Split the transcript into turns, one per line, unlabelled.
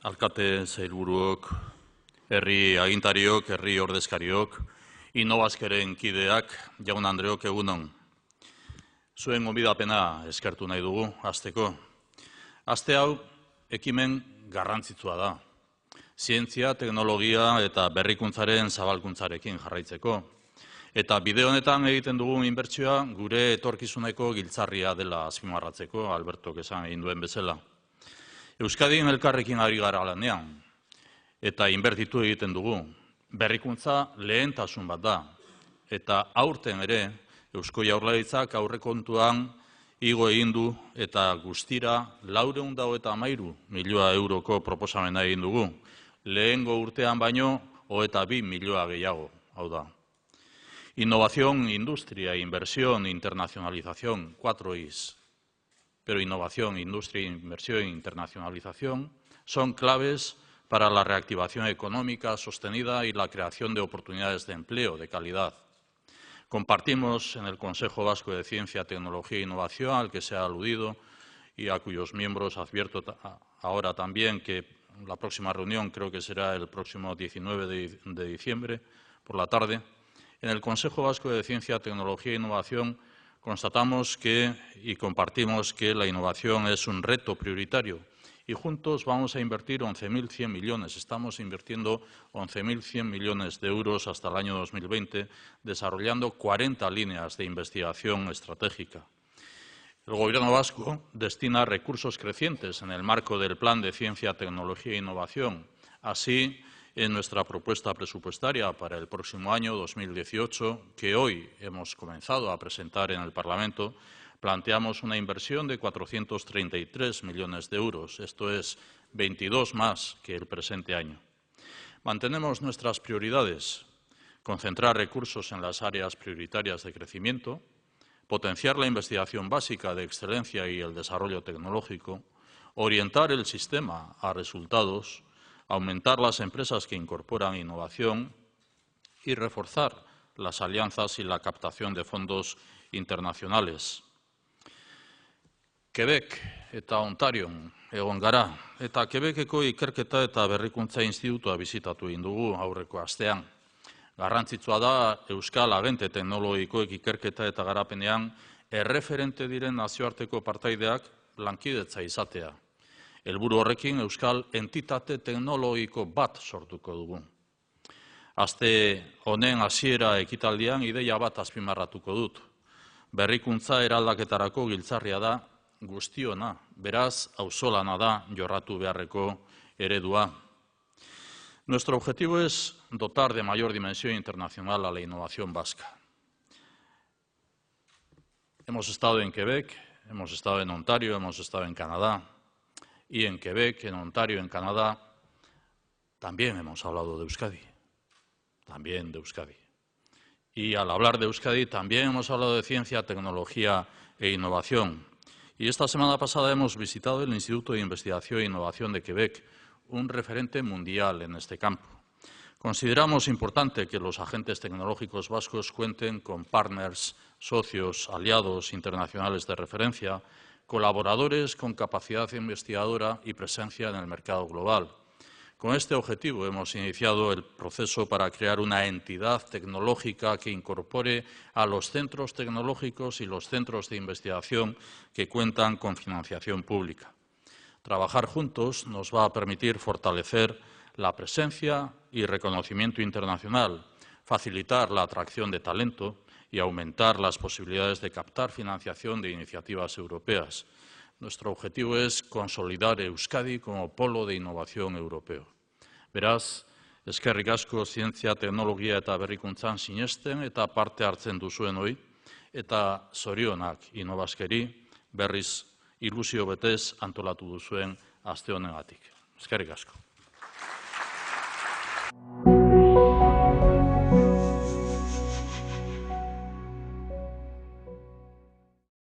alkate sailburuok, herri agintariok, herri ordezkariok, Innobasqueren kideak, jaun Andreok egunon. Zuen gonbidapena eskertu nahi dugu, hasteko. Aste hau, ekimen garrantzitsua da. Zientzia, teknologia eta berrikuntzaren zabalkuntzarekin jarraitzeko. Eta bide honetan egiten dugun inbertsioa gure etorkizuneko giltzarria dela azpimarratzeko, Albertok esan egin duen bezala. Euskadin elkarrekin ari gara lanean, eta inbertitu egiten dugu. Berrikuntza lehentasun bat da, eta aurten ere Eusko Jaurlaritzak aurrekontuan igo egin du eta guztira 493 milioi euroko proposamena egin dugu. Lehengo urtean baino 22 milioi gehiago, hau da. Innovación, industria, inversión, internacionalización, 4 Is. Pero innovación, industria, inversión e internacionalización son claves para la reactivación económica sostenida y la creación de oportunidades de empleo de calidad. Compartimos en el Consejo Vasco de Ciencia, Tecnología e Innovación, al que se ha aludido y a cuyos miembros advierto ahora también que la próxima reunión creo que será el próximo 19 de diciembre por la tarde. En el Consejo Vasco de Ciencia, Tecnología e Innovación constatamos y compartimos que la innovación es un reto prioritario y juntos vamos a invertir 11.100 millones. Estamos invirtiendo 11.100 millones de euros hasta el año 2020, desarrollando 40 líneas de investigación estratégica. El Gobierno vasco destina recursos crecientes en el marco del Plan de Ciencia, Tecnología e Innovación. Así, en nuestra propuesta presupuestaria para el próximo año 2018, que hoy hemos comenzado a presentar en el Parlamento, planteamos una inversión de 433 millones de euros, esto es 22 más que el presente año. Mantenemos nuestras prioridades: concentrar recursos en las áreas prioritarias de crecimiento, potenciar la investigación básica de excelencia y el desarrollo tecnológico, orientar el sistema a resultados, aumentar las empresas que incorporan innovación y reforzar las alianzas y la captación de fondos internacionales. Quebec eta Ontarion egon gara, eta Quebeceko Ikerketa eta Berrikuntza Institutua bisitatu egin dugu aurreko astean. Garrantzitsua da Euskal Agente Teknologikoek ikerketa eta garapenean erreferente diren nazioarteko partaideak lankidetza izatea. Helburu horrekin Euskal Entitate Teknologiko bat sortuko dugu. Aste honen hasiera ekitaldian ideia bat azpimarratuko dut. Berrikuntza eraldaketarako giltzarria da guztiona, beraz auzolana da jorratu beharreko eredua. Nuestro objetivo es dotar de mayor dimensión internacional a la innovación vasca. Hemos estado en Quebec, hemos estado en Ontario, hemos estado en Canadá. Y en Quebec, en Ontario, en Canadá, también hemos hablado de Euskadi. También de Euskadi. Y al hablar de Euskadi también hemos hablado de ciencia, tecnología e innovación. Y esta semana pasada hemos visitado el Instituto de Investigación e Innovación de Quebec, un referente mundial en este campo. Consideramos importante que los agentes tecnológicos vascos cuenten con partners, socios, aliados internacionales de referencia, colaboradores con capacidad investigadora y presencia en el mercado global. Con este objetivo hemos iniciado el proceso para crear una entidad tecnológica que incorpore a los centros tecnológicos y los centros de investigación que cuentan con financiación pública. Trabajar juntos nos va a permitir fortalecer la presencia y reconocimiento internacional, facilitar la atracción de talento y aumentar las posibilidades de captar financiación de iniciativas europeas. Nuestro objetivo es consolidar Euskadi como polo de innovación europeo. Beraz, eskerrik asko zientzia, teknologia eta berrikuntzan sinesten eta parte hartzen duzuen hori, eta zorionak Innobaskeri berriz ilusio betez antolatu duzuen aste honengatik. Eskerrik asko.